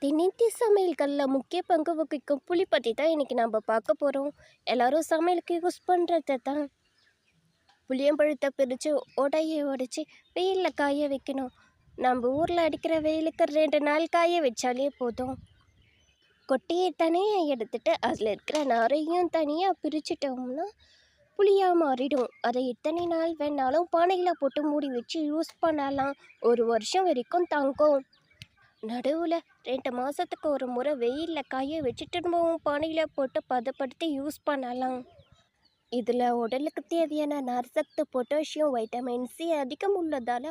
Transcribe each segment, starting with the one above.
தென்னிந்திய சமையல்களில் முக்கிய பங்கு வகிக்கும் புளி பற்றி தான் இன்றைக்கி நம்ம பார்க்க போகிறோம். எல்லோரும் சமையலுக்கு யூஸ் பண்ணுறது தான். புளியம்பழத்தை பிரித்து உடையை உடைச்சி வெயிலில் காய வைக்கணும். நம்ம ஊரில் அடிக்கிற வெயிலுக்கு 2 நாள் காய வச்சாலே போதும். கொட்டையை தனியாக எடுத்துட்டு அதில் இருக்கிற நாரையும் தனியாக பிரிச்சுட்டோம்னா புளியாக மாறிடும். அதை எத்தனை நாள் வேணாலும் பானையில் போட்டு மூடி வச்சு யூஸ் பண்ணலாம். 1 வருஷம் வரைக்கும் தங்கும். நடுவில் 2 மாதத்துக்கு ஒரு முறை வெயிலில் காய வச்சு திரும்பவும் பானையில் போட்டு பதப்படுத்தி யூஸ் பண்ணலாம். இதில் உடலுக்கு தேவையான நார்சத்து, பொட்டாசியம், வைட்டமின் சி அதிகம் உள்ளதால்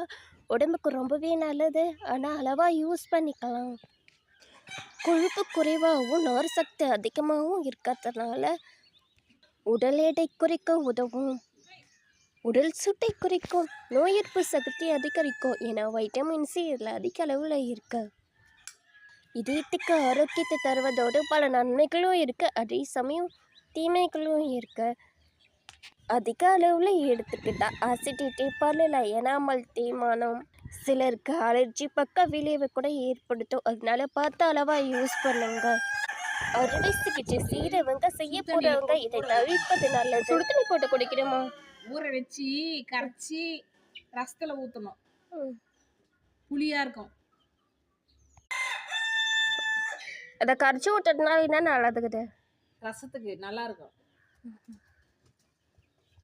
உடம்புக்கு ரொம்பவே நல்லது. ஆனால் அளவாக யூஸ் பண்ணிக்கலாம். கொழுப்பு குறைவாகவும் நார் சத்து அதிகமாகவும் இருக்கிறதுனால உடல் எடை குறைக்க உதவும். உடல் சூட்டை குறைக்கும், நோய் எதிர்ப்பு சக்தி அதிகரிக்கும். ஏன்னா வைட்டமின் சி இதில் அதிக அளவில் இருக்கு. இதயத்துக்கு ஆரோக்கியத்தை தருவதோடு பல நன்மைகளும் இருக்குது. அதே சமயம் தீமைகளும் இருக்குது. அதிக அளவில் எடுத்துக்கிட்டால் அசிடிட்டி, பல்லில் எனாமல் தேய்மானம், சிலருக்கு அலர்ஜி, பக்க விளைவை கூட ஏற்படுத்தும். அதனால பார்த்து அளவாக யூஸ் பண்ணுங்க. அறுவை சிகிச்சை செய்கிறவங்க, செய்ய போகிறவங்க இதை தவிர்ப்பது நல்லது. சுடு தண்ணி போட்டு குடிக்கணுமா? ஊற வச்சு கரைச்சி ரசத்தில் ஊற்றணும். புளியாக இருக்கும். அதை கரைச்சி ஊற்றுறதுனால என்ன நல்லதுக்குது? ரசத்துக்கு நல்லா இருக்கும்.